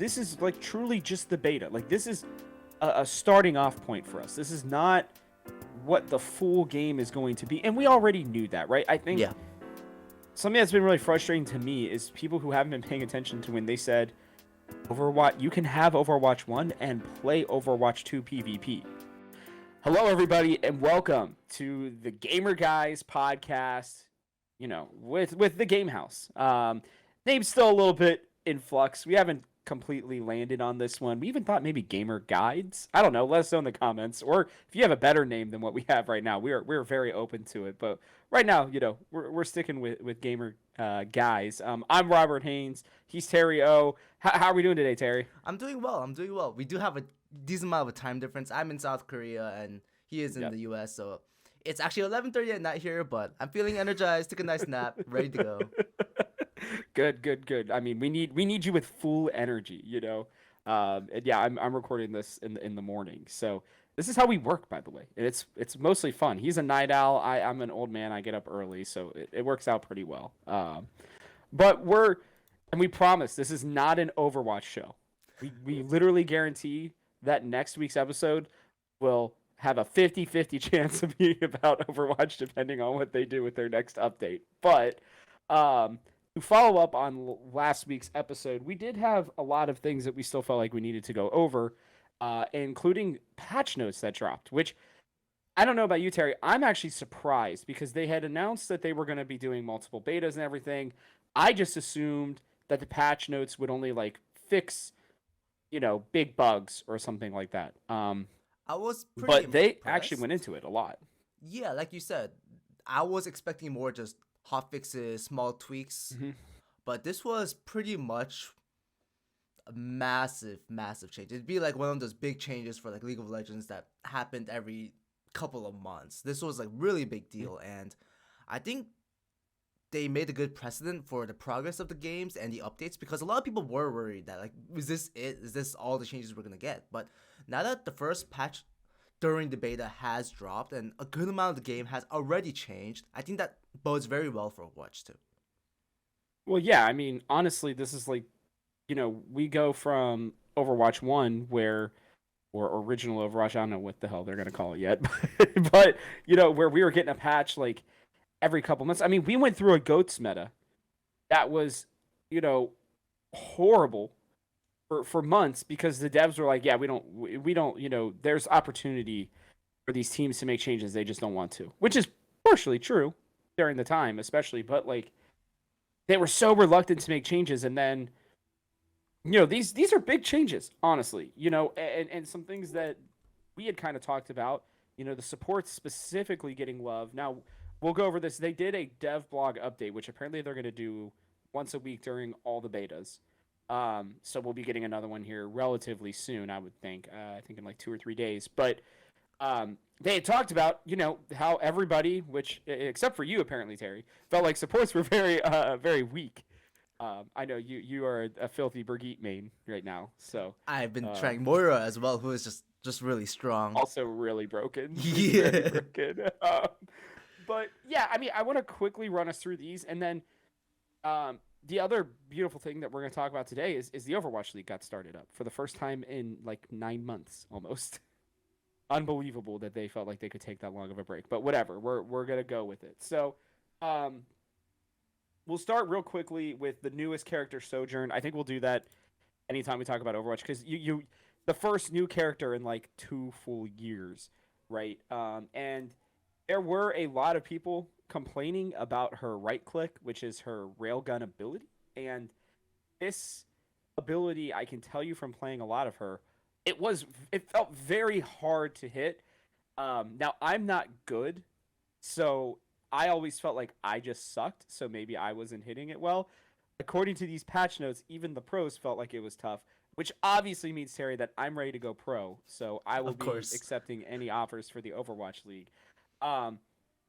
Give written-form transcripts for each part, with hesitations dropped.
this is like truly just the beta. Like this is a starting off point for us. This is not what the full game is going to be, and we already knew that, right? I think Yeah. something that's been really frustrating to me is people who haven't been paying attention to when they said Overwatch, you can have Overwatch 1 and play Overwatch 2 PvP. Hello, everybody, and welcome to the Gamer Guys podcast, with the Game House. Name's still a little bit in flux. We haven't completely landed on this one. We even thought maybe Gamer Guides. I don't know. Let us know in the comments. Or if you have a better name than what we have right now, we're very open to it. But right now, we're sticking with Gamer Guys. I'm Robert Haynes. He's Terry O. How are we doing today, Terry? I'm doing well. We do have a decent amount of a time difference. I'm in South Korea and he is in Yep. the US, so it's actually 11:30 at night here, but I'm feeling energized, took a nice nap, ready to go. Good. I mean, we need you with full energy, And yeah, I'm recording this in the morning, so this is how we work, by the way. And it's mostly fun. He's a night owl. I'm an old man. I get up early, so it works out pretty well. But we promise this is not an Overwatch show. We literally guarantee that next week's episode will have a 50-50 chance of being about Overwatch, depending on what they do with their next update. But to follow up on last week's episode, we did have a lot of things that we still felt like we needed to go over, including patch notes that dropped, which I don't know about you, Terry. I'm actually surprised because they had announced that they were going to be doing multiple betas and everything. I just assumed that the patch notes would only like fix, big bugs or something like that. I was pretty But they actually impressed. went into it a lot. Yeah, like you said, I was expecting more just hot fixes, small tweaks, Mm-hmm. but this was pretty much a massive change. It'd be like one of those big changes for like League of Legends that happened every couple of months. This was like really big deal, and I think they made a good precedent for the progress of the games and the updates, because a lot of people were worried that like, is this it? Is this all the changes we're gonna get? But now that the first patch during the beta has dropped and a good amount of the game has already changed, I think that bodes very well for Overwatch 2. Well, yeah, I mean, honestly, this is like, we go from Overwatch 1 or original Overwatch, I don't know what the hell they're going to call it yet, but, where we were getting a patch like every couple months. I mean, we went through a GOATS meta that was, horrible for months because the devs were like, yeah, we don't, there's opportunity for these teams to make changes. They just don't want to, which is partially true during the time, especially, but like they were so reluctant to make changes. And then, these are big changes, honestly, and some things that we had kind of talked about, the support specifically getting love. Now we'll go over this. They did a dev blog update, which apparently they're going to do once a week during all the betas. So we'll be getting another one here relatively soon, I would think. I think in like 2 or 3 days. But they had talked about, how everybody, which except for you apparently, Terry, felt like supports were very weak. I know you are a filthy Brigitte main right now, so I've been trying Moira as well, who is just really strong. also really broken. Yeah. Very broken. But yeah, I mean, I want to quickly run us through these, and then the other beautiful thing that we're going to talk about today is the Overwatch League got started up for the first time in like 9 months almost. Unbelievable that they felt like they could take that long of a break, but whatever. We're going to go with it. So, we'll start real quickly with the newest character, Sojourn. I think we'll do that anytime we talk about Overwatch because you the first new character in like 2 full years, right? And there were a lot of people complaining about her right click, which is her railgun ability. And this ability, I can tell you from playing a lot of her, it felt very hard to hit. Now I'm not good, so I always felt like I just sucked, so maybe I wasn't hitting it well. According to these patch notes, even the pros felt like it was tough, which obviously means, Terry, that I'm ready to go pro. So I will Of be course. accepting any offers for the Overwatch League. Um,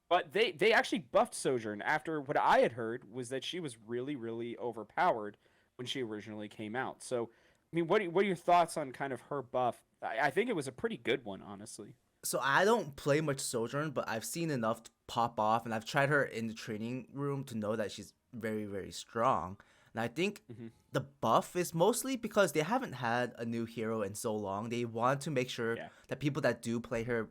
but they actually buffed Sojourn after what I had heard was that she was really overpowered when she originally came out. So, I mean, what are your thoughts on kind of her buff? I think it was a pretty good one, honestly. So I don't play much Sojourn, but I've seen enough to pop off, and I've tried her in the training room to know that she's very strong. And I think Hmm. the buff is mostly because they haven't had a new hero in so long. They want to make sure Yeah. that people that do play her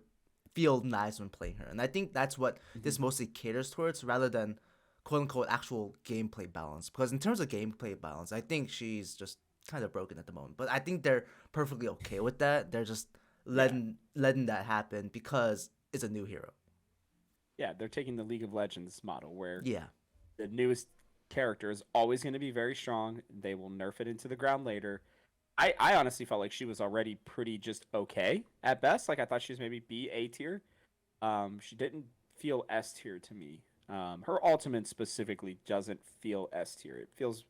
feel nice when playing her. And I think that's what Hmm. this mostly caters towards rather than quote unquote actual gameplay balance. Because in terms of gameplay balance, I think she's just kind of broken at the moment. But I think they're perfectly okay with that. They're just Yeah. letting that happen because it's a new hero. Yeah. They're taking the League of Legends model where Yeah. the newest character is always going to be very strong. They will nerf it into the ground later. I honestly felt like she was already pretty just okay at best. Like I thought she was maybe B A tier. She didn't feel S tier to me. Her ultimate specifically doesn't feel S tier. It feels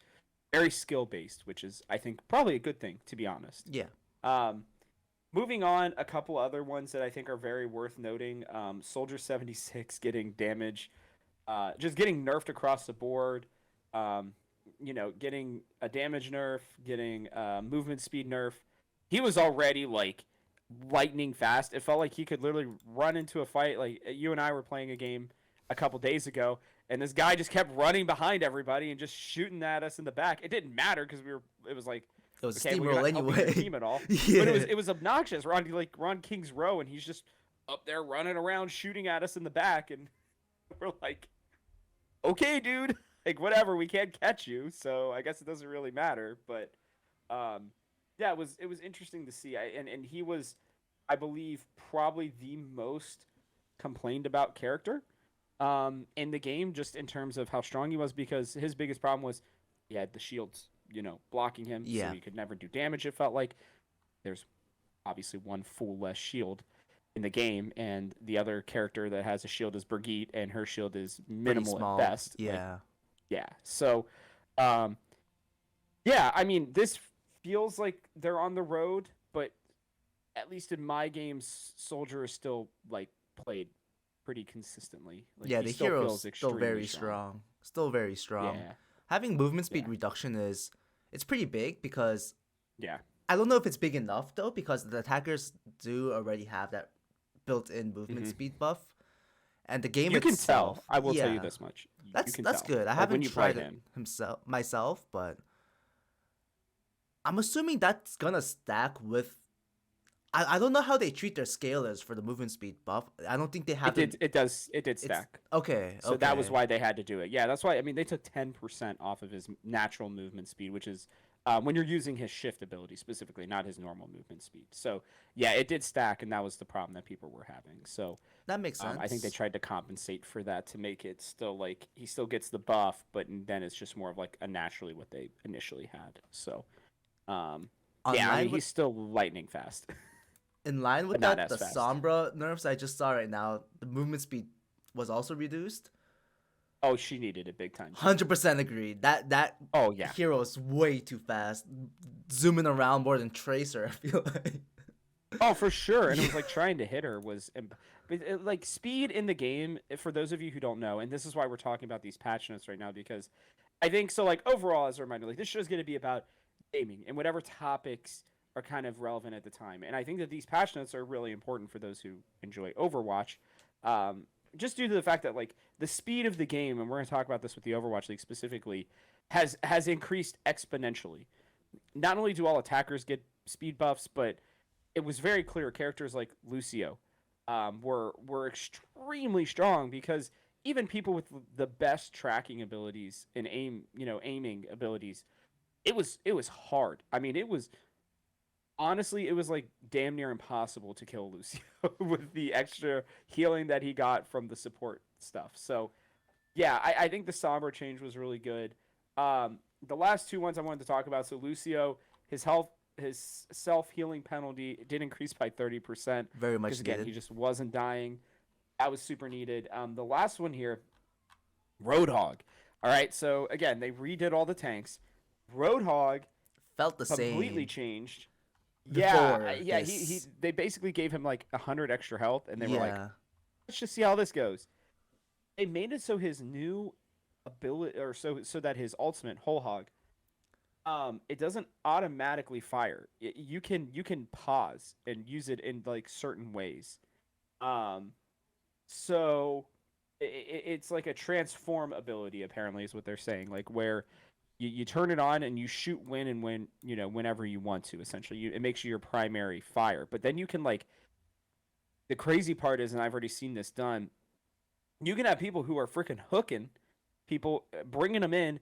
very skill based, which is I think probably a good thing to be honest. Yeah. Um, Moving on, a couple other ones that I think are very worth noting. Soldier 76 getting damage, just getting nerfed across the board. Um, getting a damage nerf, getting movement speed nerf. He was already like lightning fast. It felt like he could literally run into a fight. Like you and I were playing a game a couple days ago, and this guy just kept running behind everybody and just shooting at us in the back. It didn't matter because we were. It was like, It was a okay, well you're steamroll not helping your anyway. team at all. But Yeah. it was obnoxious. Ron King's row, and he's just up there running around shooting at us in the back, and we're like, okay, dude, like whatever, we can't catch you, so I guess it doesn't really matter. But um, yeah, it was interesting to see. And he was, I believe, probably the most complained about character in the game, just in terms of how strong he was, because his biggest problem was he had the shields, blocking him, so Yeah. he could never do damage. It felt like there's obviously one full less shield in the game, and the other character that has a shield is Brigitte, and her shield is Pretty minimal at small. best. Like, Yeah. yeah. So, um, yeah, I mean, this feels like they're on the road, but at least in my games, Soldier is still like played pretty consistently. Like Yeah, he the still hero's feels still extremely very strong. strong. Still very strong. Yeah, Having movement speed yeah, reduction it's pretty big because yeah. I don't know if it's big enough though because the attackers do already have that built-in movement Hmm. speed buff. And the game You can itself, tell. I will tell you yeah, this much. You that's can that's tell. good. I Like when haven't you play tried it him. myself, but I'm assuming that's gonna stack with. I don't know how they treat their scalers for the movement speed buff. I don't think they have It them. did. It does. It did It's stack. okay. So that was Okay. why they had to do it. Yeah, that's why. I mean, they took 10% off of his natural movement speed, which is when you're using his shift ability specifically, not his normal movement speed. So yeah, it did stack, and that was the problem that people were having. So That makes I think they sense. tried to compensate for that to make it still like he still gets the buff, but then it's just more of like a naturally what they initially had. So um, yeah, I mean Online with he's still lightning fast, in line but with not that, as the fast. Sombra nerfs I just saw right now, the movement speed was also reduced. Oh, she needed it big time too. 100% agreed. That Oh yeah. hero is way too fast, zooming around more than Tracer. I feel like. Oh, for sure. And it Yeah. was like trying to hit her like speed in the game. For those of you who don't know, and this is why we're talking about these patch notes right now, because I think so. Like overall, as a reminder, like this show is going to be about gaming and whatever topics are kind of relevant at the time. And I think that these patch notes are really important for those who enjoy Overwatch. Um, just due to the fact that like the speed of the game, and we're going to talk about this with the Overwatch League specifically, has increased exponentially. Not only do all attackers get speed buffs, but it was very clear characters like Lucio were extremely strong because even people with the best tracking abilities and aiming abilities, it was hard. I mean, it was honestly it was like damn near impossible to kill Lucio with the extra healing that he got from the support stuff. So yeah, I think the Sombra change was really good. The last two ones I wanted to talk about. So Lucio, his self healing penalty did increase by 30% Very because much again needed. he just wasn't dying. That was super needed. The last one here, Roadhog. All right, so again they redid all the tanks. Roadhog Felt the completely same changed. Yeah, before yeah. He this. they basically gave him like 100 extra health, and they were like, Yeah. let's just see how this goes. They made it so his new ability, or so that his ultimate whole hog, it doesn't automatically fire. You can pause and use it in like certain ways. Um, so it's like a transform ability apparently is what they're saying, like where You turn it on and you shoot when and when whenever you want to. Essentially, it makes you your primary fire. But then you can like the crazy part is, and I've already seen this done. You can have people who are freaking hooking people, bringing them in,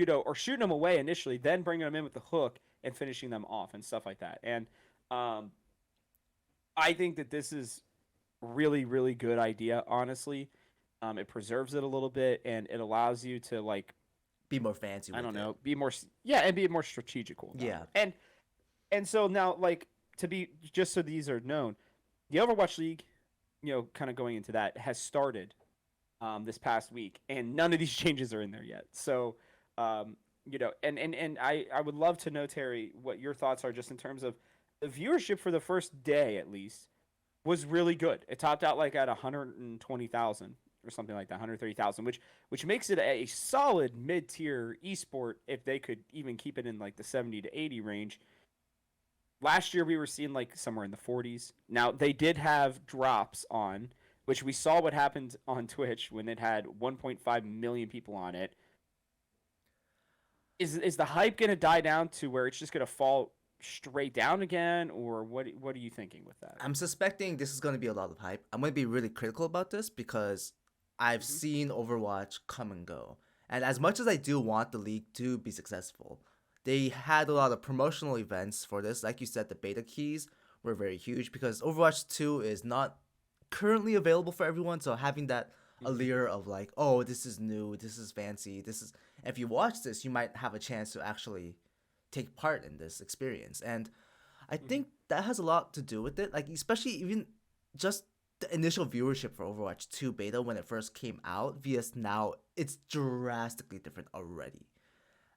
or shooting them away initially, then bringing them in with the hook and finishing them off and stuff like that. And um, I think that this is really really good idea. Honestly, it preserves it a little bit and it allows you to like Be more fancy I with don't it. know be more yeah and be more strategical about Yeah. it. And so now like to be just so these are known, the Overwatch League, kind of going into that, has started this past week, and none of these changes are in there yet. So, and I would love to know, Terry, what your thoughts are just in terms of the viewership for the first day, at least, was really good. It topped out like at 120,000 or something like that, 130,000, which makes it a solid mid tier esport if they could even keep it in like the 70 to 80 range. Last year we were seeing like somewhere in the 40s. Now they did have drops on, which we saw what happened on Twitch when it had 1.5 million people on it. Is the hype going to die down to where it's just going to fall straight down again, or what are you thinking with that? I'm suspecting this is going to be a lot of hype. I'm going to be really critical about this because I've Mm-hmm. seen Overwatch come and go. And as much as I do want the league to be successful, they had a lot of promotional events for this. Like you said, the beta keys were very huge because Overwatch 2 is not currently available for everyone. So having that Mm-hmm. allure of like, oh, this is new, this is fancy, this is. If you watch this, you might have a chance to actually take part in this experience. And I Mm-hmm. think that has a lot to do with it. Like especially even just the initial viewership for Overwatch 2 beta when it first came out vs now, it's drastically different already.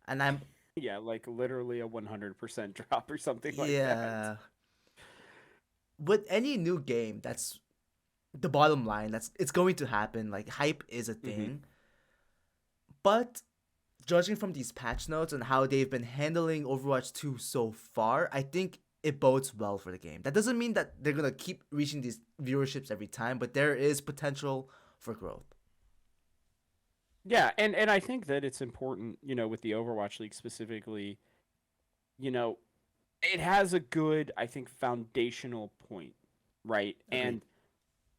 And I'm Yeah, like literally a 100% drop or something like that. yeah, with any new game, that's the bottom line. That's it's going to happen. Like hype is a Mm-hmm. thing. But judging from these patch notes and how they've been handling Overwatch 2 so far, I think it bodes well for the game. That doesn't mean that they're gonna keep reaching these viewerships every time, but there is potential for growth. Yeah, and I think that it's important, with the Overwatch League specifically, you know, it has a good, I think, foundational point, right? Agreed. And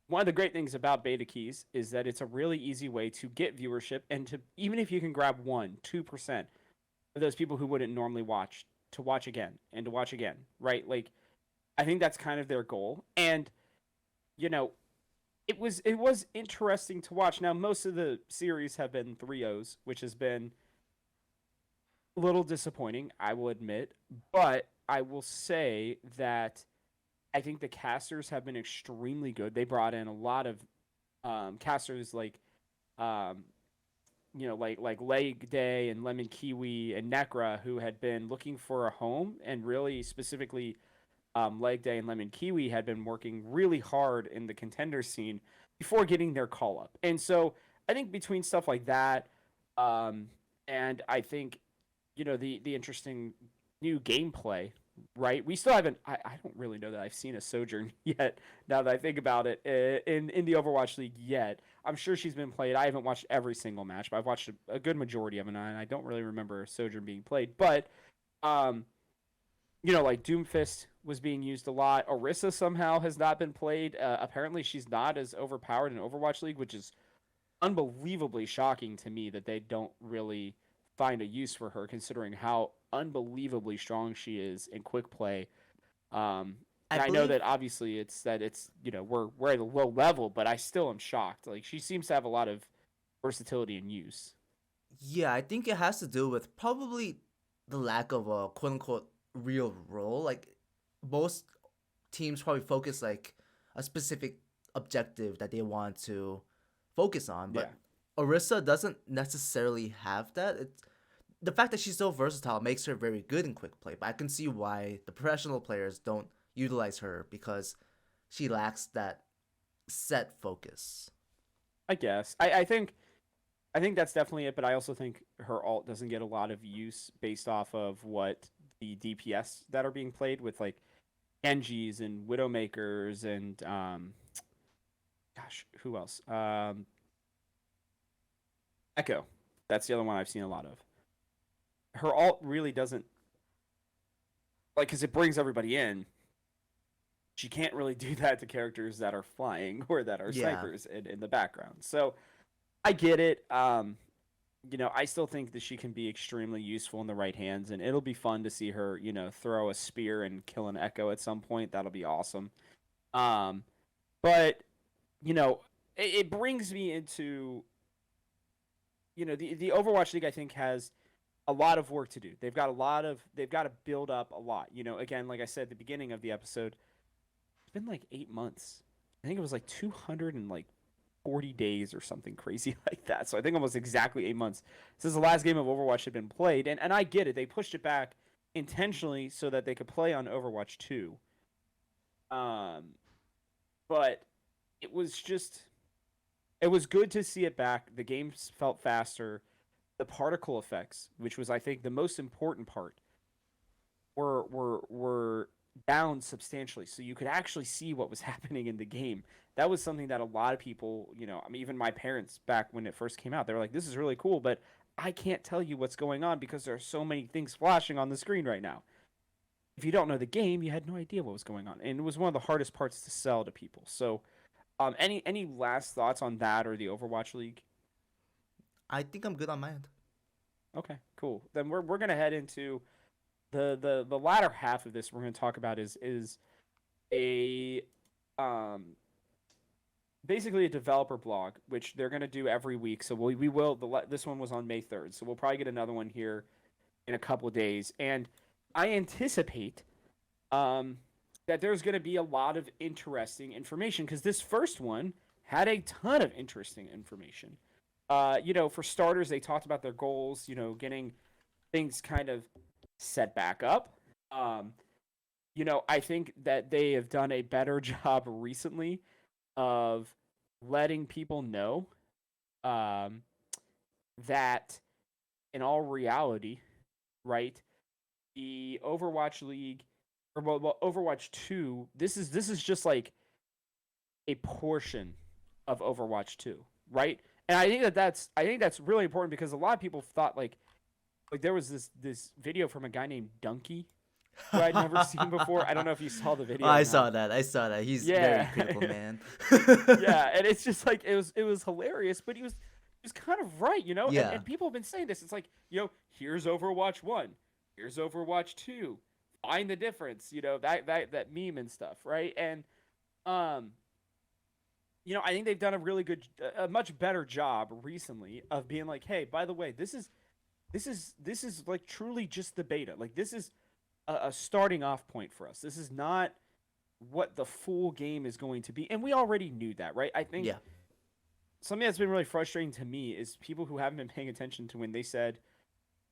one of the great things about beta keys is that it's a really easy way to get viewership and to even if you can grab 1, 2% of those people who wouldn't normally watch to watch again and to watch again, right? Like I think that's kind of their goal. And you know, it was interesting to watch. Now most of the series have been 3-0s, which has been a little disappointing, I will admit, but I will say that I think the casters have been extremely good. They brought in a lot of casters like um, like Leg Day and Lemon Kiwi and Necra, who had been looking for a home, and really specifically Leg Day and Lemon Kiwi had been working really hard in the contender scene before getting their call up. And so I think between stuff like that, um, and I think the interesting new gameplay, right? We still haven't. I don't really know that I've seen a Sojourn yet. Now that I think about it, in the Overwatch League yet, I'm sure she's been played. I haven't watched every single match, but I've watched a good majority of them, and I don't really remember Sojourn being played. But um, like Doomfist was being used a lot. Orisa somehow has not been played. Apparently, she's not as overpowered in Overwatch League, which is unbelievably shocking to me that they don't really find a use for her, considering how unbelievably strong she is in quick play. Um, I and I know believe that obviously it's we're at a low level, but I still am shocked. Like she seems to have a lot of versatility and use. yeah, I think it has to do with probably the lack of a quote unquote real role. Like most teams probably focus like a specific objective that they want to focus on, Yeah. but Orisa doesn't necessarily have that. It's the fact that she's so versatile makes her very good in quick play, but I can see why the professional players don't utilize her because she lacks that set focus. I guess. I think that's definitely it, but I also think her alt doesn't get a lot of use based off of what the DPS that are being played with, like Genjis and Widowmakers and gosh, who else? Echo. That's the other one I've seen a lot of. her alt really doesn't like because it brings everybody in. She can't really do that to characters that are flying or that are Yeah. snipers in the background. So I get it. I still think that she can be extremely useful in the right hands, and it'll be fun to see her, throw a spear and kill an echo at some point. That'll be awesome. Um, but it brings me into the Overwatch League. I think has a lot of work to do. They've got to build up a lot. Again, like I said at the beginning of the episode, it's been like 8 months. I think it was like 200 and like 40 days or something crazy like that. So I think almost exactly 8 months since the last game of Overwatch had been played. And I get it. They pushed it back intentionally so that they could play on Overwatch 2. Um, but it was just, it was good to see it back. The games felt faster. The particle effects, which was, I think, the most important part, were down substantially, so you could actually see what was happening in the game. That was something that a lot of people, I mean, even my parents back when it first came out, they were like, "This is really cool," but I can't tell you what's going on because there are so many things flashing on the screen right now. If you don't know the game, you had no idea what was going on, and it was one of the hardest parts to sell to people. So, any last thoughts on that or the Overwatch League? I think I'm good on my end. Okay, cool. Then we're gonna head into the latter half of this. We're gonna talk about is a um basically a developer blog, which they're gonna do every week. So we will this one was on May 3rd, so we'll probably get another one here in a couple of days, and I anticipate um that there's gonna be a lot of interesting information because this first one had a ton of interesting information. For starters, they talked about their goals, getting things kind of set back up. Um, I think that they have done a better job recently of letting people know um, that in all reality, right, the Overwatch League or Overwatch 2, this is just like a portion of Overwatch 2, right? And I think that's really important because a lot of people thought like there was this video from a guy named Donkey who I'd never seen before. I don't know if you saw the Oh, video or I not. saw that. I saw that. He's very Yeah. critical, man. Yeah, and it's just like it was hilarious, but he was kind of right, and, Yeah. and people have been saying this. It's like, here's Overwatch 1, here's Overwatch 2. Find the difference, that meme and stuff, right? And um I think they've done a much better job recently of being like, hey, by the way, this is like truly just the beta. Like this is a starting off point for us. This is not what the full game is going to be, and we already knew that, right? I think Yeah. something that's been really frustrating to me is people who haven't been paying attention to when they said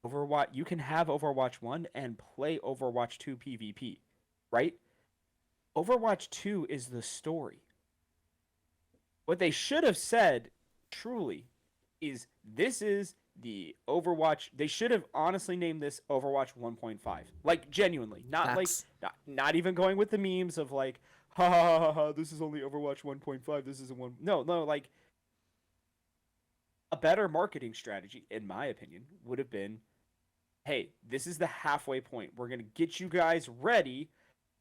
Overwatch, you can have Overwatch 1 and play Overwatch 2 PvP, right? Overwatch 2 is the story. What they should have said, truly, is this is the Overwatch. They should have honestly named this Overwatch 1.5. Like genuinely, not like Facts. not even going with the memes of like, ha ha ha ha. This is only Overwatch 1.5. This isn't one. No, no. Like a better marketing strategy, in my opinion, would have been, hey, this is the halfway point. We're gonna get you guys ready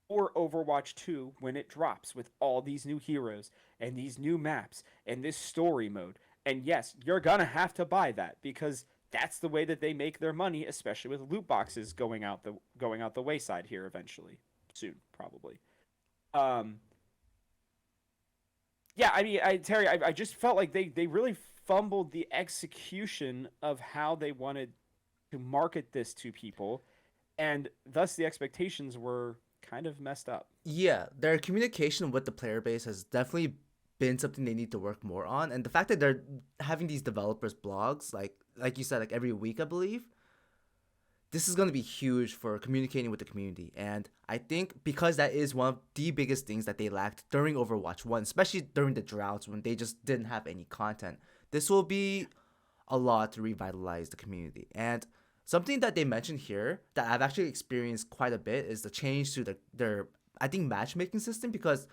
for Overwatch 2 when it drops with all these new heroes and these new maps and this story mode. And yes, you're going to have to buy that because that's the way that they make their money, especially with loot boxes going out the wayside here eventually. Soon, probably. Um yeah, I mean, Terry, I just felt like they really fumbled the execution of how they wanted to market this to people, and thus the expectations were kind of messed up. Yeah, their communication with the player base has definitely been something they need to work more on. And the fact that they're having these developers blogs, like you said, like every week, I believe, this is going to be huge for communicating with the community. And I think because that is one of the biggest things that they lacked during Overwatch 1, especially during the droughts when they just didn't have any content, this will be a lot to revitalize the community. And something that they mentioned here that I've actually experienced quite a bit is the change to their I think matchmaking system, because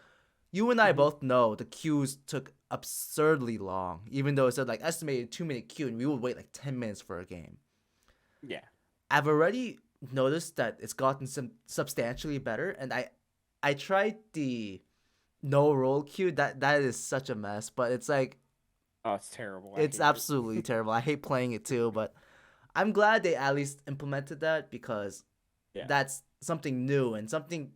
you and I Hmm. both know the queues took absurdly long, even though it said like estimated 2 minute queue and we would wait like 10 minutes for a game. Yeah. I've already noticed that it's gotten some substantially better, and I tried the no roll queue. That is such a mess, but it's like Oh, it's terrible. I it's hate it. absolutely terrible. I hate playing it too, but I'm glad they at least implemented that because Yeah. that's something new and something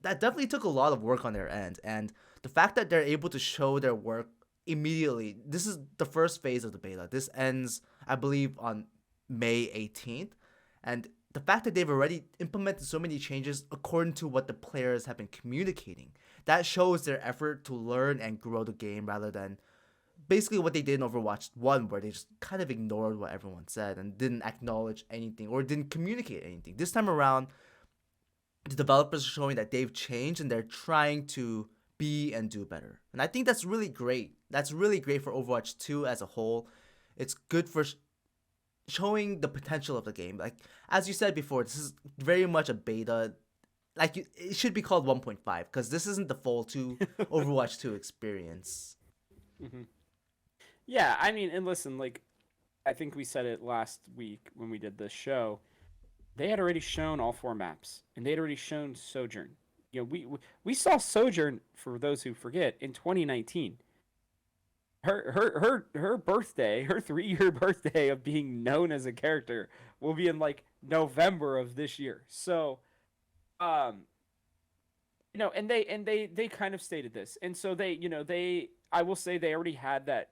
that definitely took a lot of work on their end. And the fact that they're able to show their work immediately, this is the first phase of the beta. This ends, I believe, on May 18th. And the fact that they've already implemented so many changes according to what the players have been communicating, that shows their effort to learn and grow the game rather than basically what they did in Overwatch 1, where they just kind of ignored what everyone said and didn't acknowledge anything or didn't communicate anything. This time around, the developers are showing that they've changed and they're trying to be and do better. And I think that's really great. That's really great for Overwatch 2 as a whole. It's good for showing the potential of the game. Like, as you said before, this is very much a beta. Like, it should be called 1.5 because this isn't the full Overwatch 2 experience. Hmm. Yeah, I mean, and listen, like, I think we said it last week when we did this show. They had already shown all four maps, and they had already shown Sojourn. You know, we saw Sojourn, for those who forget, in 2019. Her birthday, her 3-year birthday of being known as a character, will be in like November of this year. So, um, and they kind of stated this, and so they I will say they already had that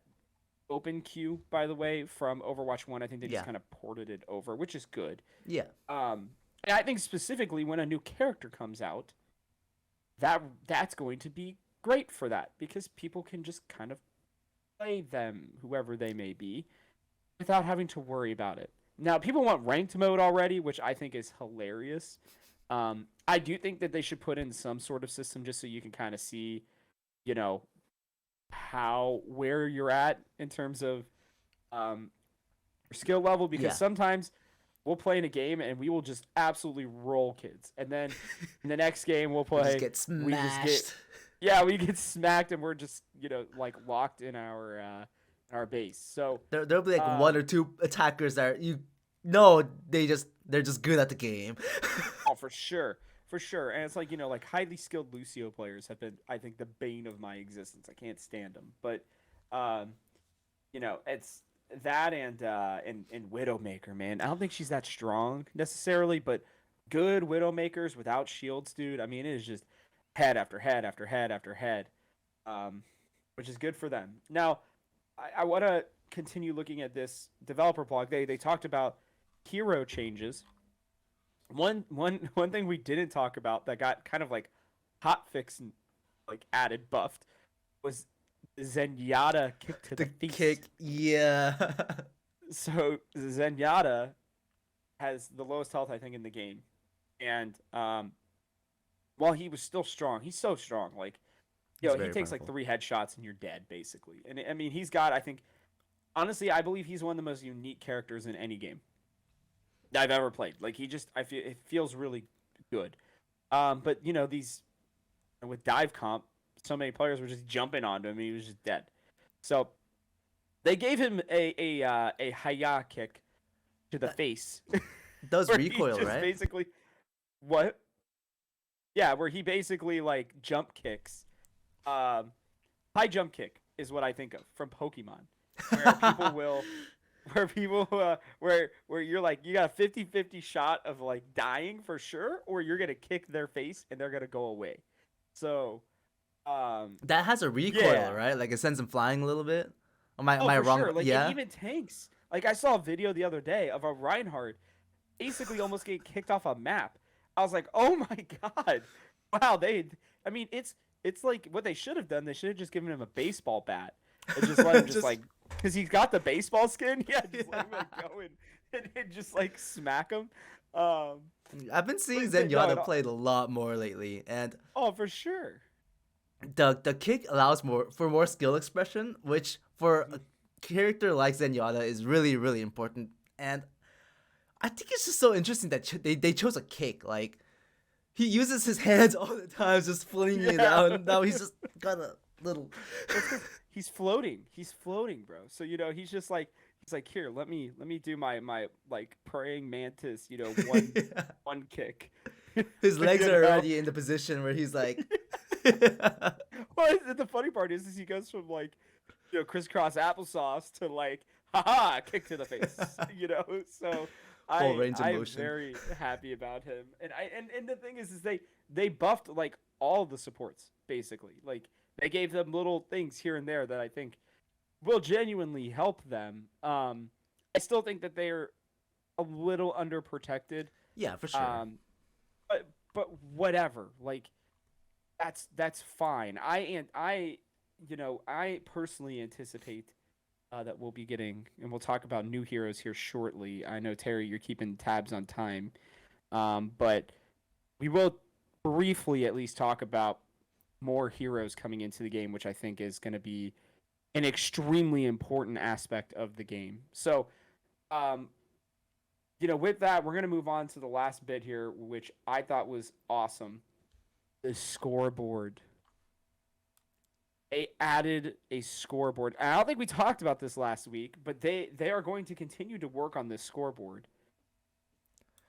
open queue, by the way, from Overwatch 1. I think they just Yeah. kind of ported it over, which is good. Yeah. And I think specifically when a new character comes out, that's going to be great for that because people can just kind of play them, whoever they may be, without having to worry about it. Now, people want ranked mode already, which I think is hilarious. I do think that they should put in some sort of system just so you can kind of see, you know, where you're at in terms of your skill level, because Yeah. sometimes we'll play in a game and we will just absolutely roll kids, and then in the next game we'll play, Just get we just smashed. we get smacked and we're just like locked in our base. So There'll be like uh, one or two attackers that know they're just good at the game. oh, for sure. For sure. And it's like, like highly skilled Lucio players have been, I think, the bane of my existence. I can't stand them. But, it's that and Widowmaker, man. I don't think she's that strong necessarily, but good Widowmakers without shields, dude. I mean, it is just head after head after head after head, which is good for them. Now, I want to continue looking at this developer blog. They talked about hero changes. One thing we didn't talk about that got kind of like hot fix and like added buffed was Zenyatta kick to the face. Kick, yeah. So Zenyatta has the lowest health I think in the game, and while he was still strong, he's so strong. Like, he takes like 3 headshots and you're dead basically. And I mean, he's got, I think, honestly, I believe he's one of the most unique characters in any game I've ever played. Like, it feels really good. But these with dive comp, so many players were just jumping onto him and he was just dead. So they gave him a Haya kick to the face. Does where recoil, he just right? Basically, what? Yeah, where he basically like jump kicks. High jump kick is what I think of from Pokemon, where people will where you're like, you got a 50-50 shot of like dying for sure, or you're gonna kick their face and they're gonna go away. So That has a recoil, right? Like it sends them flying a little bit. Am I for wrong? sure. Like, Yeah. it even tanks. Like, I saw a video the other day of a Reinhardt basically almost getting kicked off a map. I was like, oh my god, wow. I mean, it's like what they should have done. They should have just given him a baseball bat and just let him just like, because he's got the baseball skin. Yeah, just let him like, go and just like smack him. I've been seeing but Zenyatta played a lot more lately, and oh, for sure. the kick allows more skill expression, which for a character like Zenyatta is really really important. And I think it's just so interesting that they chose a kick. Like, he uses his hands all the time, just flinging it out. Now he's just got a little. He's floating. He's floating, bro. So he's just like, he's like, here, let me do my like praying mantis, one kick. His legs You are know? already in the position where he's like, Well, the funny part is he goes from like, crisscross applesauce to like, haha, kick to the face. So full I range of I'm motion. very happy about him, and the thing is they buffed like all the supports basically. Like they gave them little things here and there that I think will genuinely help them. I still think that they're a little underprotected. Yeah, for sure. Um, but whatever. Like that's fine. I personally anticipate that we'll be getting, and we'll talk about new heroes here shortly. I know Terry, you're keeping tabs on time, but we will briefly at least talk about more heroes coming into the game, which I think is going to be an extremely important aspect of the game. So, um, with that, we're going to move on to the last bit here, which I thought was awesome: the scoreboard. They added a scoreboard. I don't think we talked about this last week, but they are going to continue to work on this scoreboard.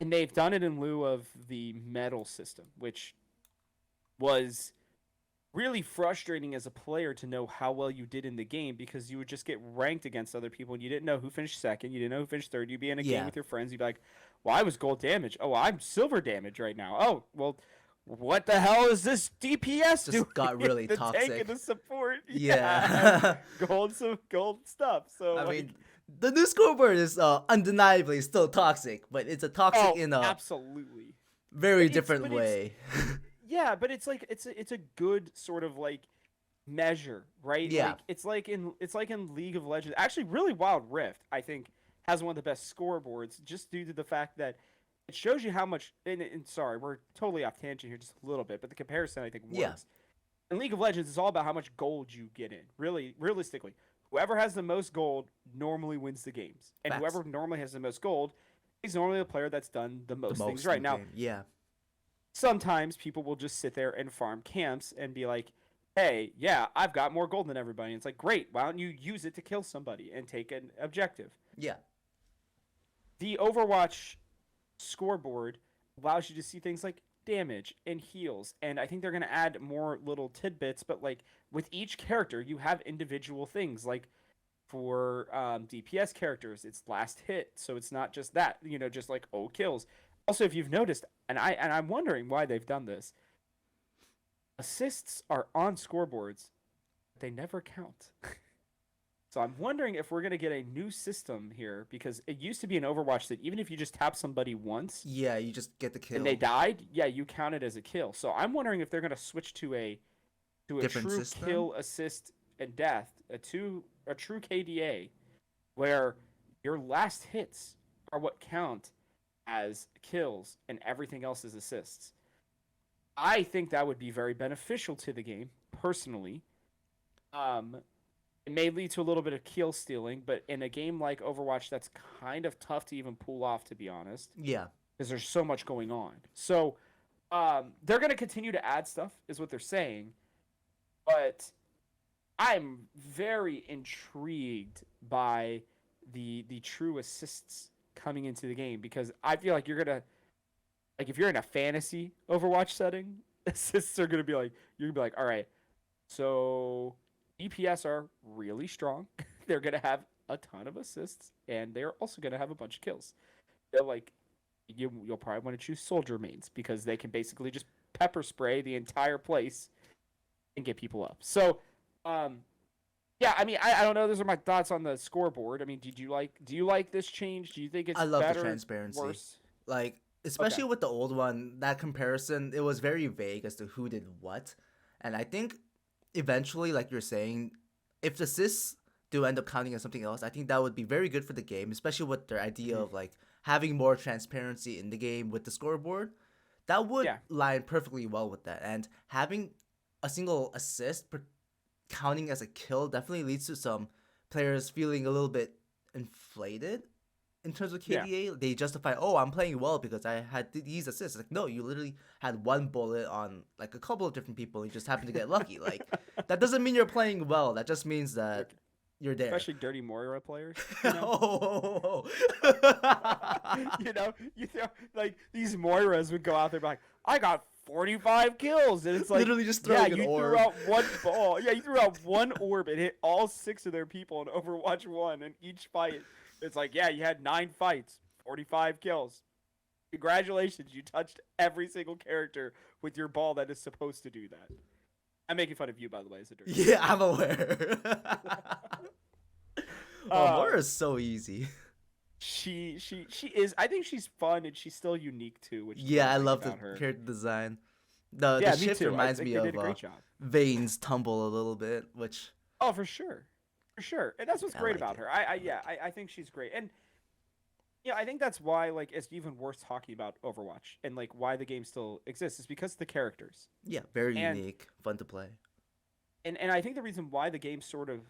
And they've done it in lieu of the medal system, which was really frustrating as a player to know how well you did in the game because you would just get ranked against other people and you didn't know who finished second, you didn't know who finished third. You'd be in a game Yeah. with your friends, you'd be like, well, I was gold damage. Oh, I'm silver damage right now. Oh, well, what the hell is this DPS doing? Just got really The tank toxic. and the support. Yeah. Gold stuff. So I like, mean, the new scoreboard is undeniably still toxic, but it's a toxic in a absolutely. very It's different but way. Yeah, but it's like it's a good sort of like measure, right? Yeah. Like it's like in League of Legends. Actually, really Wild Rift, I think, has one of the best scoreboards just due to the fact that it shows you how much. And sorry, we're totally off tangent here just a little bit, but the comparison I think works. Yeah. In League of Legends, it's all about how much gold you get in. Really, realistically, whoever has the most gold normally wins the games, and Facts. whoever normally has the most gold is normally the player that's done the The most most things right. in Now, game. Yeah. sometimes people will just sit there and farm camps and be like, hey, yeah, I've got more gold than everybody. And it's like, great, why don't you use it to kill somebody and take an objective? Yeah. The Overwatch scoreboard allows you to see things like damage and heals. And I think they're going to add more little tidbits, but like with each character, you have individual things. Like for DPS characters, it's last hit. So it's not just that, just like, oh, kills. Also, if you've noticed, and I'm wondering why they've done this, assists are on scoreboards, but they never count. So I'm wondering if we're gonna get a new system here because it used to be in Overwatch that even if you just tap somebody once Yeah, you just get the kill. and they died, yeah, you count it as a kill. So I'm wondering if they're gonna switch to a Different true system? kill, assist, and death, a true KDA, where your last hits are what count as kills and everything else is assists. I think that would be very beneficial to the game, personally. It may lead to a little bit of kill stealing, but in a game like Overwatch, that's kind of tough to even pull off, to be honest, Yeah. because there's so much going on. So they're going to continue to add stuff, is what they're saying. But I'm very intrigued by the true assists coming into the game because I feel like you're gonna like if you're in a fantasy Overwatch setting, assists are gonna be like you're gonna be like, all right, so DPS are really strong. They're gonna have a ton of assists, and they're also gonna have a bunch of kills. They're like you'll probably want to choose soldier mains because they can basically just pepper spray the entire place and get people up. So, yeah, I mean, I don't know. Those are my thoughts on the scoreboard. I mean, do you like this change? Do you think it's I love better, the transparency. worse? Like, especially Okay. with the old one, that comparison, it was very vague as to who did what. And I think eventually, like you're saying, if the assists do end up counting as something else, I think that would be very good for the game, especially with their idea of like having more transparency in the game with the scoreboard. That would Yeah. line perfectly well with that. And having a single assist counting as a kill definitely leads to some players feeling a little bit inflated in terms of KDA. They justify, oh, I'm playing well because I had these assists. Like, no, you literally had one bullet on like a couple of different people and you just happened to get lucky. Like, that doesn't mean you're playing well. That just means that you're there. especially Dirty Moira players. You know, Oh. you throw like these Moiras would go out there and be like, I got 45 kills, and it's like, Literally just yeah, throwing an you threw orb. out one ball. Yeah, you threw out one orb and hit all 6 of their people in Overwatch 1, and each fight, it's like, yeah, you had 9 fights, 45 kills. Congratulations, you touched every single character with your ball that is supposed to do that. I'm making fun of you, by the way, as a dirty. Yeah, I'm aware. Oh, Mora Um, is so easy. she is. I think she's fun and she's still unique too, which is what Yeah, I I like love the about her. character design. The Yeah, me shift too. I reminds think me they of did a great job. Vayne's tumble a little bit, which Oh, for sure, for sure, and that's what's I great like about it. her. I think she's great, and yeah, I think that's why like it's even worth talking about Overwatch and like why the game still exists is because of the characters. Yeah, very And unique, fun to play. and I think the reason why the game sort of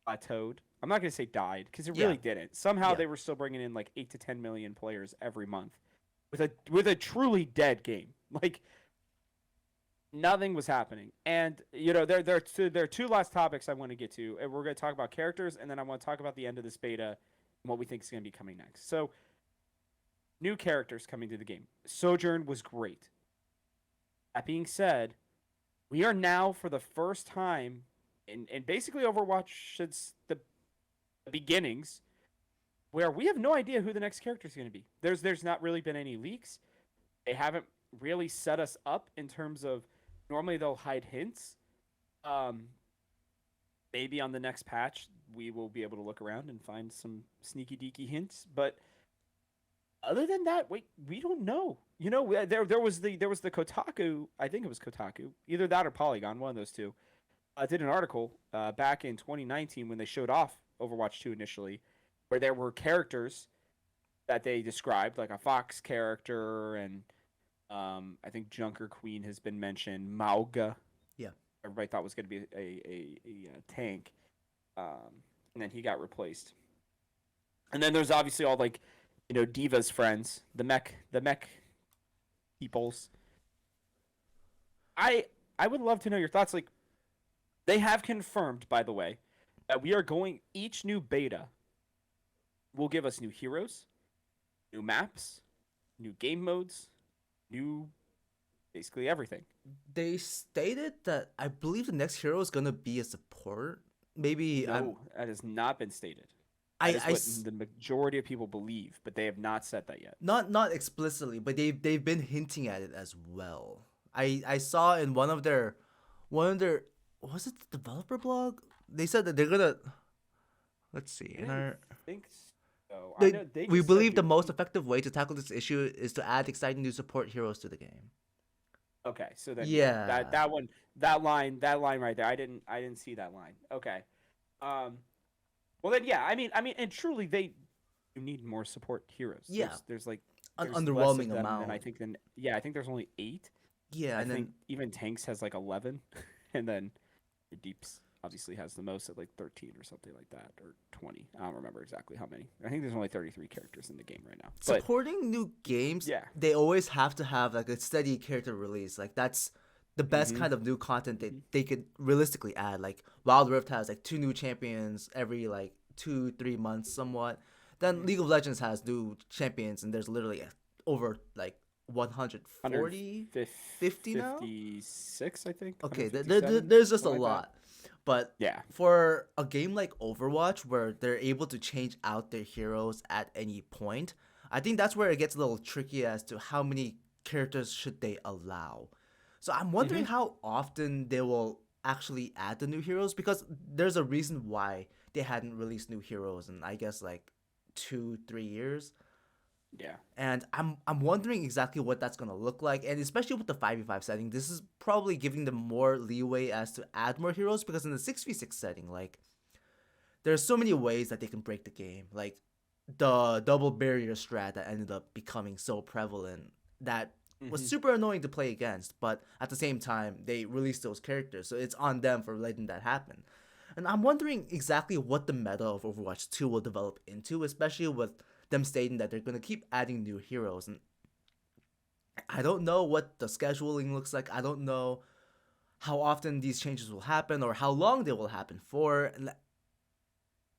plateaued. I'm not gonna say died because it Yeah, really didn't. Somehow yeah. they were still bringing in like 8 to 10 million players every month with a truly dead game. Like nothing was happening. And there are two last topics I want to get to, and we're gonna talk about characters, and then I want to talk about the end of this beta and what we think is gonna be coming next. So new characters coming to the game. Sojourn was great. That being said, we are now for the first time in basically Overwatch since the beginnings where we have no idea who the next character is going to be. There's not really been any leaks. They haven't really set us up in terms of normally they'll hide hints. Um, Maybe on the next patch we will be able to look around and find some sneaky deaky hints, but other than that, wait, we don't know. There was the Kotaku. I think it was Kotaku, either that or Polygon, one of those two. I did an article back in 2019 when they showed off Overwatch 2 initially, where there were characters that they described, like a Fox character, and I think Junker Queen has been mentioned. Mauga, Yeah. everybody thought was going to be a tank, and then he got replaced. And then there's obviously all like, Diva's friends, the mech peoples. I would love to know your thoughts. Like, they have confirmed, by the way, that we are going. Each new beta will give us new heroes, new maps, new game modes, new basically everything. They stated that I believe the next hero is gonna be a support. Maybe No, that has not been stated. I, That is I what s- the majority of people believe, but they have not said that yet. not explicitly, but they've been hinting at it as well. I saw in one of their was it the developer blog? They said that they're gonna let's see I in didn't our think so. I know they we just said believe the new. most effective way to tackle this issue is to add exciting new support heroes to the game. Okay, so then yeah, Yeah. that line right there. I didn't see that line. Okay. Well then yeah, I mean, and truly they do need more support heroes. Yeah. There's like An there's less of underwhelming them than I amount. think. Then yeah, I think there's only 8. Yeah, I and think then even Tanks has like 11, and then the Deeps obviously has the most at like 13 or something like that, or 20. I don't remember exactly how many. I think there's only 33 characters in the game right now. But supporting new games, yeah, they always have to have like a steady character release. Like that's the best hmm kind of new content that hmm they could realistically add. Like Wild Rift has like 2 new champions every like 2-3 months, somewhat. Then League of Legends has new champions, and there's literally over like 140, 50 now. 156, I think. Okay, 157, there's just a something like that. lot. But Yeah. for a game like Overwatch, where they're able to change out their heroes at any point, I think that's where it gets a little tricky as to how many characters should they allow. So I'm hmm wondering how often they will actually add the new heroes, because there's a reason why they hadn't released new heroes in, I guess, like 2-3 years. Yeah. And I'm wondering exactly what that's gonna look like, and especially with the 5v5 setting, this is probably giving them more leeway as to add more heroes, because in the 6v6 setting, like there's so many ways that they can break the game, like the double barrier strat that ended up becoming so prevalent that was hmm super annoying to play against, but at the same time they released those characters, so it's on them for letting that happen. And I'm wondering exactly what the meta of Overwatch 2 will develop into, especially with them stating that they're going to keep adding new heroes. And I don't know what the scheduling looks like. I don't know how often these changes will happen or how long they will happen for. And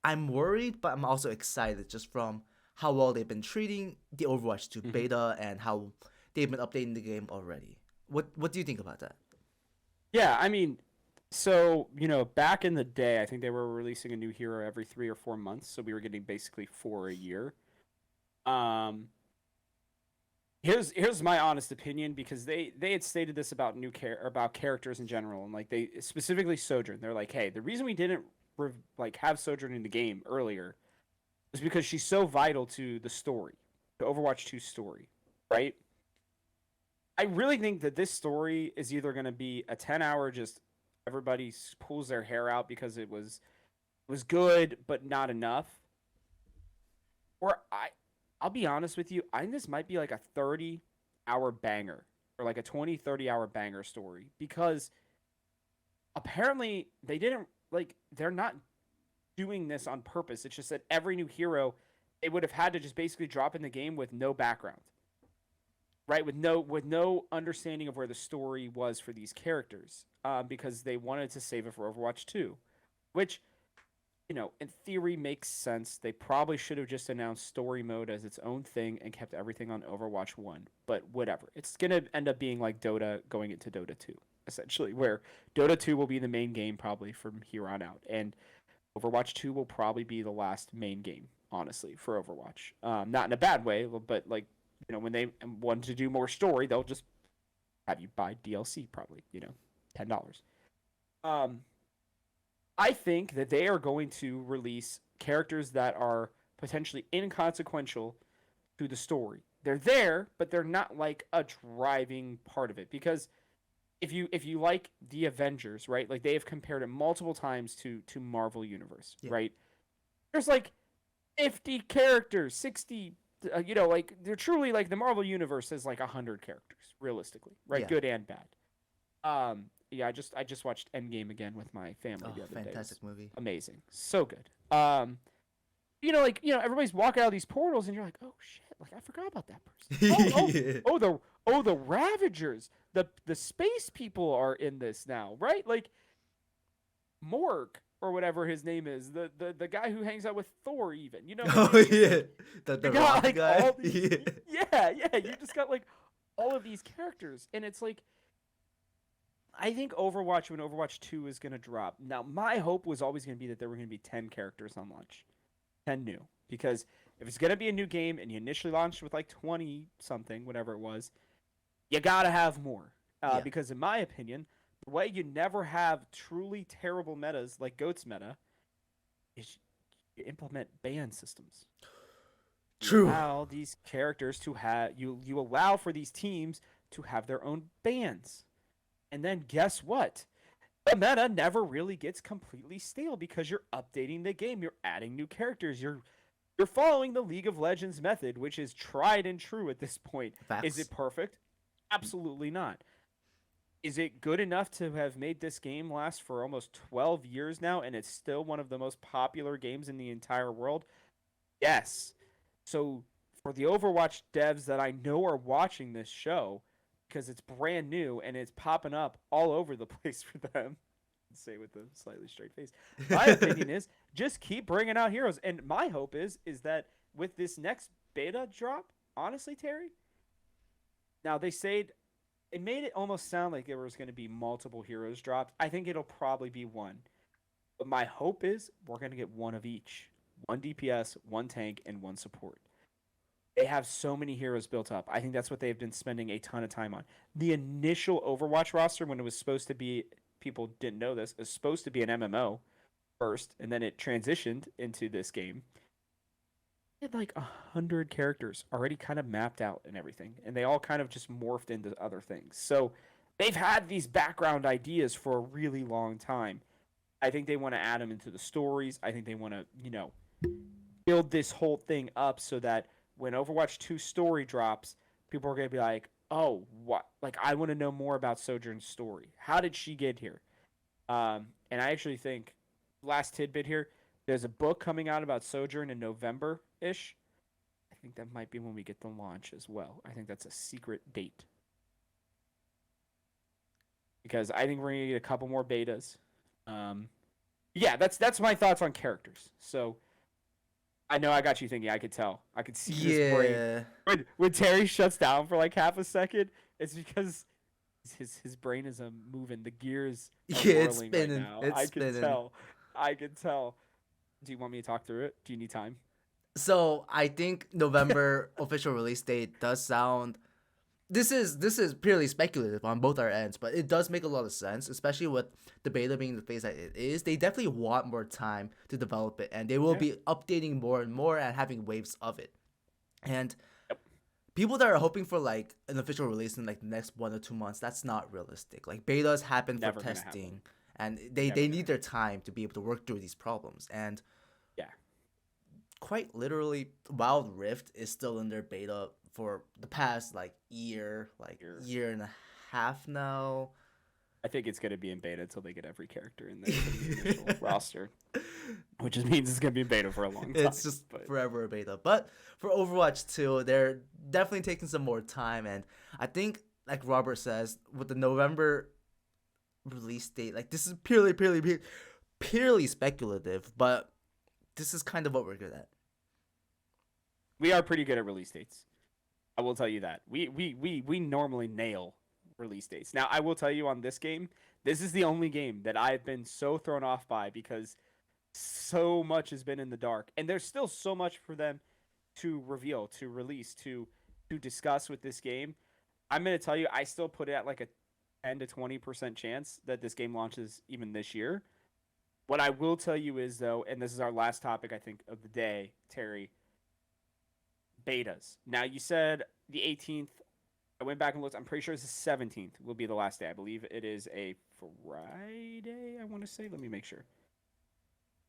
I'm worried, but I'm also excited just from how well they've been treating the Overwatch 2 Hmm. beta and how they've been updating the game already. What do you think about that? Yeah, I mean, so back in the day, I think they were releasing a new hero every 3 or 4 months, so we were getting basically four a year. Um, here's my honest opinion because they had stated this about about characters in general, and like they specifically Sojourn. They're like, hey, the reason we didn't like have Sojourn in the game earlier is because she's so vital to the story, the Overwatch 2 story, right? I really think that this story is either going to be a 10-hour just everybody pulls their hair out because it was good but not enough, or I'll be honest with you, I think this might be like a 30-hour banger or like a 20-30 hour banger story because apparently they didn't like they're not doing this on purpose. It's just that every new hero they would have had to just basically drop in the game with no background, right? With no understanding of where the story was for these characters, because they wanted to save it for Overwatch 2, which in theory makes sense. They probably should have just announced story mode as its own thing and kept everything on Overwatch 1. But whatever. It's going to end up being like Dota going into Dota 2, essentially, where Dota 2 will be the main game probably from here on out. And Overwatch 2 will probably be the last main game, honestly, for Overwatch. Not in a bad way, but like, when they want to do more story, they'll just have you buy DLC probably, $10. Um, I think that they are going to release characters that are potentially inconsequential to the story. They're there, but they're not like a driving part of it because if you like the Avengers, right? Like they have compared it multiple times to Marvel Universe, Yeah. right? There's like 50 characters, 60 like they're truly like the Marvel Universe is like 100 characters realistically, right? Yeah. Good and bad. Yeah, I just watched Endgame again with my family Oh, the other day. It was fantastic movie. amazing, so good. Everybody's walking out of these portals, and you're like, oh shit, like I forgot about that person. Yeah. Oh, the Ravagers, the space people are in this now, right? Like Morg or whatever his name is, the guy who hangs out with Thor, even. Like Oh it's just yeah, like you the got rock like guy. all these, Yeah. yeah, you just got like all of these characters, and it's like I think Overwatch when Overwatch 2 is going to drop. Now, my hope was always going to be that there were going to be 10 characters on launch. 10 new. Because if it's going to be a new game and you initially launched with like 20 something, whatever it was, you got to have more. Yeah. Because in my opinion, the way you never have truly terrible metas like GOAT's meta is you implement ban systems. You True. allow these characters to have you allow for these teams to have their own bans. And then guess what? The meta never really gets completely stale because you're updating the game, you're adding new characters, you're following the League of Legends method, which is tried and true at this point. Is Facts. it perfect? Absolutely not. Is it good enough to have made this game last for almost 12 years now and it's still one of the most popular games in the entire world? Yes. So for the Overwatch devs that I know are watching this show, because it's brand new and it's popping up all over the place for them, say with a slightly straight face, my opinion is just keep bringing out heroes. And my hope is that with this next beta drop, honestly, Terry, now they said it made it almost sound like there was going to be multiple heroes dropped. I think it'll probably be one. But my hope is we're going to get one of each. One DPS, one tank, and one support. They have so many heroes built up. I think that's what they've been spending a ton of time on. The initial Overwatch roster, when it was supposed to be, people didn't know this, is supposed to be an MMO first, and then it transitioned into this game. It had like 100 characters already kind of mapped out and everything, and they all kind of just morphed into other things. So they've had these background ideas for a really long time. I think they want to add them into the stories. I think they want to, build this whole thing up so that when Overwatch 2 story drops, people are going to be like, oh, what? Like, I want to know more about Sojourn's story. How did she get here? And I actually think, last tidbit here, there's a book coming out about Sojourn in November ish. I think that might be when we get the launch as well. I think that's a secret date. Because I think we're going to get a couple more betas. Um, Yeah, that's my thoughts on characters. So I know I got you thinking. I could tell. I could see his brain. Yeah. When Terry shuts down for like half a second, it's because his brain is moving. The gears are Yeah, it's whirling right spinning. now. It's I can spinning. tell. I can tell. Do you want me to talk through it? Do you need time? So I think November official release date does sound. This is purely speculative on both our ends, but it does make a lot of sense, especially with the beta being the phase that it is. They definitely want more time to develop it, and they will Yeah. be updating more and more and having waves of it. And Yep. people that are hoping for like an official release in like the next 1 or 2 months, that's not realistic. Like betas happen for Never gonna happen. testing, and they Never gonna need happen. their time to be able to work through these problems. And Yeah. quite literally, Wild Rift is still in their beta for the past like year and a half now. I think it's gonna be in beta until they get every character in there for the initial roster, which just means it's gonna be in beta for a long time. It's just but forever a beta. But for Overwatch 2, they're definitely taking some more time, and I think like Robert says, with the November release date, like this is purely speculative, but this is kind of what we're good at. we are pretty good at release dates. I will tell you that. We normally nail release dates. Now, I will tell you on this game, this is the only game that I've been so thrown off by because so much has been in the dark, and there's still so much for them to reveal, to release, to discuss with this game. I'm gonna tell you, I still put it at like a 10 to 20% chance that this game launches even this year. What I will tell you is though, and this is our last topic I think of the day, Terry, betas. Now you said the 18th. I went back and looked. I'm pretty sure it's the 17th will be the last day. I believe it is a Friday. I want to say. Let me make sure.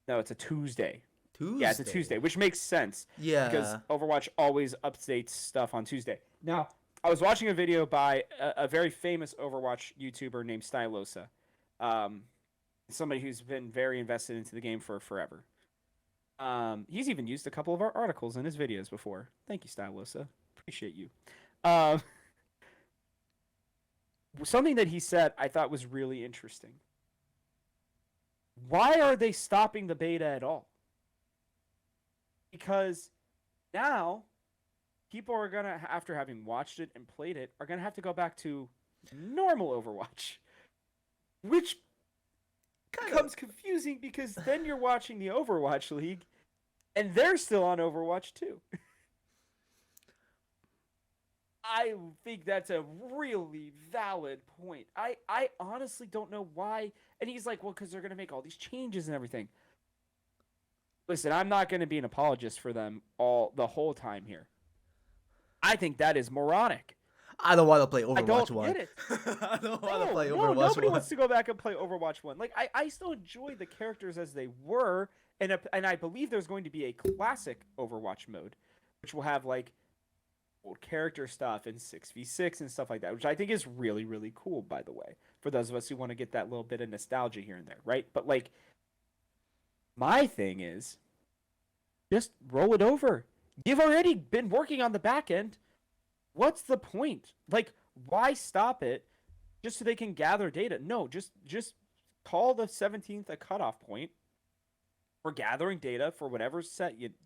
No, it's a Tuesday. Tuesday. Yeah, it's a Tuesday, which makes sense Yeah. because Overwatch always updates stuff on Tuesday. Now, I was watching a video by a very famous Overwatch YouTuber named Stylosa, um, somebody who's been very invested into the game for forever. He's even used a couple of our articles in his videos before. Thank you, Stylosa. Appreciate you. Um, something that he said I thought was really interesting. Why are they stopping the beta at all? Because now people are gonna, after having watched it and played it, are gonna have to go back to normal Overwatch, which becomes confusing because then you're watching the Overwatch League, and they're still on Overwatch 2. I think that's a really valid point. I honestly don't know why. And he's like, well, because they're going to make all these changes and everything. Listen, I'm not going to be an apologist for them the whole time here. I think that is moronic. I don't want to play I Overwatch don't 1. get it. I don't want to play No, Overwatch nobody 1. wants to go back and play Overwatch 1. Like, I still enjoy the characters as they were, and I believe there's going to be a classic Overwatch mode, which will have, like, old character stuff and 6v6 and stuff like that, which I think is really, really cool, by the way, for those of us who want to get that little bit of nostalgia here and there, right? But, like, my thing is, just roll it over. You've already been working on the back end. What's the point? Like, why stop it just so they can gather data? No, just call the 17th a cutoff point for gathering data for whatever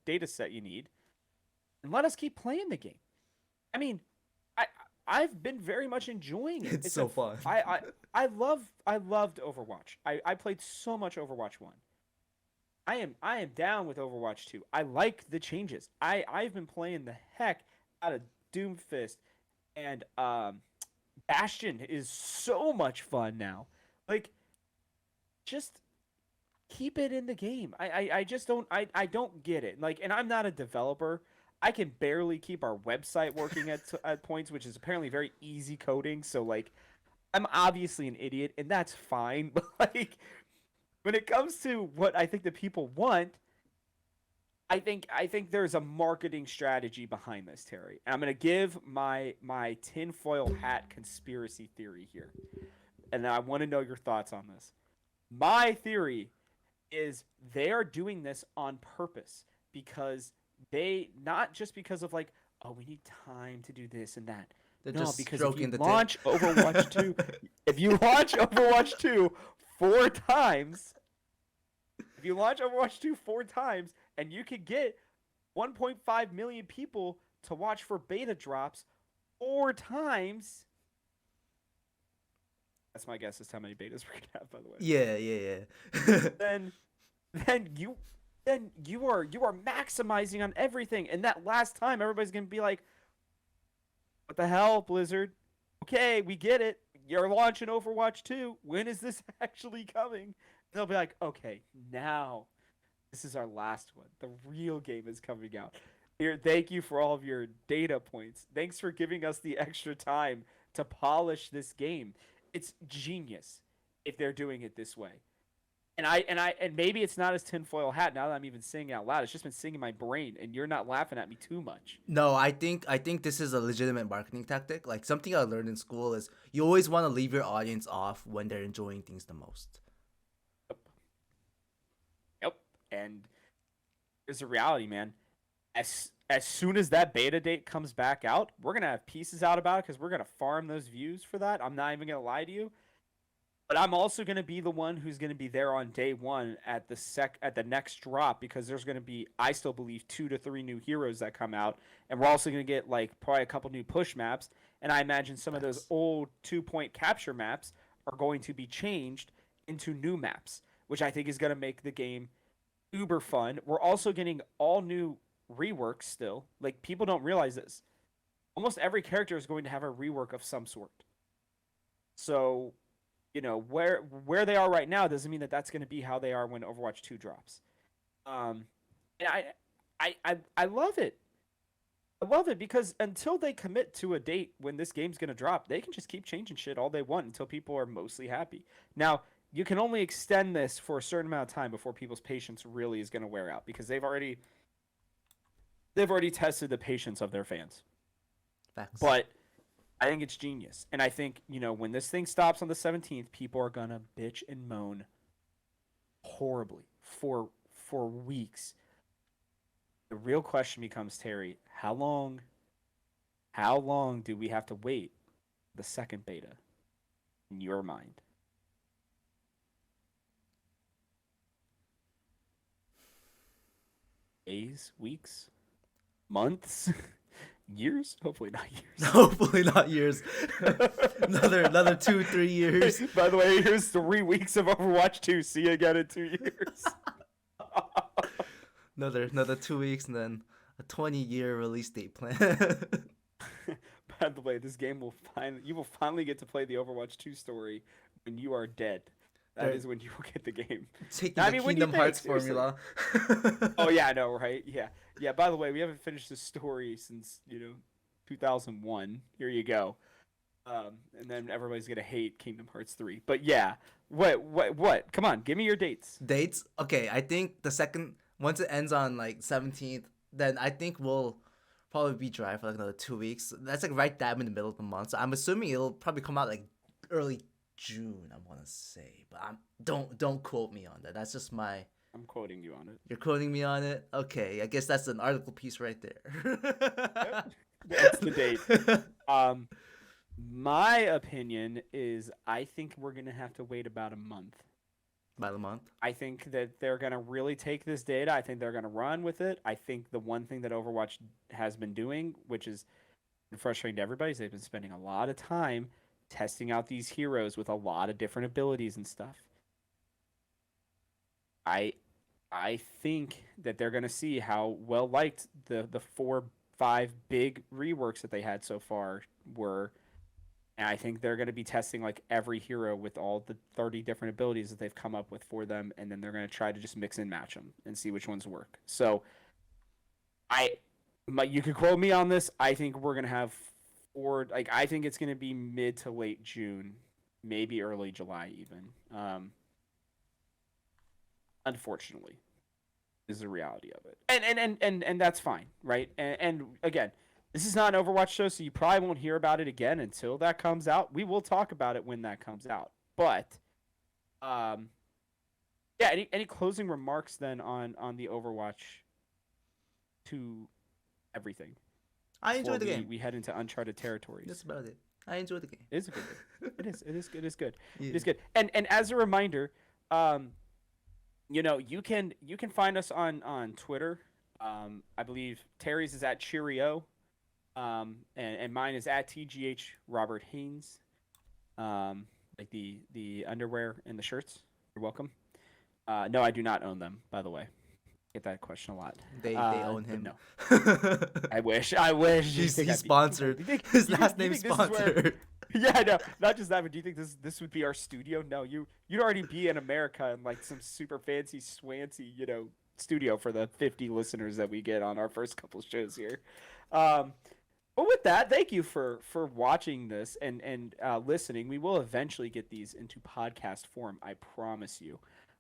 data set you need, and let us keep playing the game. I mean, I've been very much enjoying it. It's so fun. I loved Overwatch. I played so much Overwatch 1. I am down with Overwatch 2. I like the changes. I've been playing the heck out of Doomfist, and Bastion is so much fun now. Like, just keep it in the game. I just don't I don't get it. Like, and I'm not a developer. I can barely keep our website working at points, which is apparently very easy coding. So like, I'm obviously an idiot, and that's fine. But like, when it comes to what I think the people want, I think there's a marketing strategy behind this, Terry. And I'm gonna give my tinfoil hat conspiracy theory here, and I want to know your thoughts on this. My theory is they are doing this on purpose because they, not just because of like, oh, we need time to do this and that. They're No, just because if you stroking the launch Overwatch 2, if you launch Overwatch 2 4 times, If you launch Overwatch 2 4 times and you could get 1.5 million people to watch for beta drops 4 times, that's my guess as to how many betas we're gonna have, by the way. Yeah. Then then you are maximizing on everything. And that last time everybody's gonna be like, what the hell, Blizzard? Okay, we get it. You're launching Overwatch 2. When is this actually coming? And they'll be like, okay, now this is our last one. The real game is coming out. Here, thank you for all of your data points. Thanks for giving us the extra time to polish this game. It's genius if they're doing it this way. And maybe it's not as tinfoil hat now that I'm even saying it out loud. It's just been singing in my brain, and you're not laughing at me too much. No, I think this is a legitimate marketing tactic. Like something I learned in school is you always want to leave your audience off when they're enjoying things the most. Yep. And there's a reality, man. As soon as that beta date comes back out, we're gonna have pieces out about it because we're gonna farm those views for that. I'm not even gonna lie to you. But I'm also going to be the one who's going to be there on day one at the next drop because there's going to be, I still believe, 2 to 3 new heroes that come out, and we're also going to get like probably a couple new push maps, and I imagine some of those old 2-point capture maps are going to be changed into new maps, which I think is going to make the game uber fun. We're also getting all new reworks still. Like people don't realize this. Almost every character is going to have a rework of some sort. So where they are right now doesn't mean that that's going to be how they are when Overwatch 2 drops. And I love it. I love it because until they commit to a date when this game's going to drop, they can just keep changing shit all they want until people are mostly happy. Now, you can only extend this for a certain amount of time before people's patience really is going to wear out because they've already tested the patience of their fans. Facts. But I think it's genius. And I think, when this thing stops on the 17th, people are going to bitch and moan horribly for weeks. The real question becomes, Terry, how long do we have to wait the second beta in your mind? Days, weeks, months? Years? Hopefully not years. Hopefully not years. another 2-3 years. By the way, here's 3 weeks of Overwatch 2. See you again in 2 years. another 2 weeks and then a 20-year release date plan. By the way, this game you will finally get to play the Overwatch 2 story when you are dead. That is when you will get the game. Taking the Kingdom Hearts formula. Oh yeah, I know, right? Yeah. Yeah, by the way, we haven't finished this story since, 2001. Here you go. And then everybody's going to hate Kingdom Hearts 3. But yeah, what? Come on, give me your dates. Dates? Okay, I think once it ends on like 17th, then I think we'll probably be dry for like another 2 weeks. That's like right dab in the middle of the month. So I'm assuming it'll probably come out like early June, I want to say. But don't quote me on that. That's just my... I'm quoting you on it. You're quoting me on it? Okay, I guess that's an article piece right there. Yep. That's the date. My opinion is I think we're going to have to wait about a month. About a month? I think that they're going to really take this data. I think they're going to run with it. I think the one thing that Overwatch has been doing, which is frustrating to everybody, is they've been spending a lot of time testing out these heroes with a lot of different abilities and stuff. I think that they're going to see how well liked the 4-5 big reworks that they had so far were. And I think they're going to be testing like every hero with all the 30 different abilities that they've come up with for them. And then they're going to try to just mix and match them and see which ones work. So you can quote me on this. I think we're going to have I think it's going to be mid to late June, maybe early July even. Unfortunately, is the reality of it, and that's fine, right? And again, this is not an Overwatch show, so you probably won't hear about it again until that comes out. We will talk about it when that comes out, but yeah. Any closing remarks then on the Overwatch 2 everything? I enjoyed the game. We head into uncharted territories. That's about it. I enjoyed the game. It is a good game. It is good. Yeah. It is good. And as a reminder, You can find us on Twitter. I believe Terry's is at Cheerio, and mine is at TGH Robert Haynes. Like the underwear and the shirts. You're welcome. No, I do not own them, by the way. Get that question a lot. They own But him. no, I wish. I wish. He's sponsored. His last name's sponsored. Yeah, no, not just that, but do you think this would be our studio? No, you'd already be in America in like some super fancy swancy, studio for the 50 listeners that we get on our first couple shows here. Um, but with that, thank you for watching this and listening. We will eventually get these into podcast form, I promise you.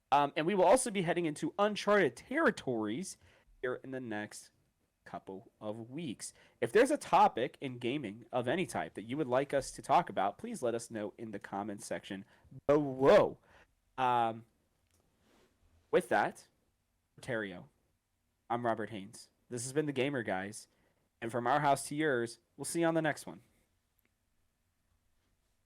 And we will also be heading into uncharted territories here in the next couple of weeks. If there's a topic in gaming of any type that you would like us to talk about, please let us know in the comments section below. Um, with that, Terrio, I'm Robert Haynes. This has been the Gamer Guys. And from our house to yours, we'll see you on the next one.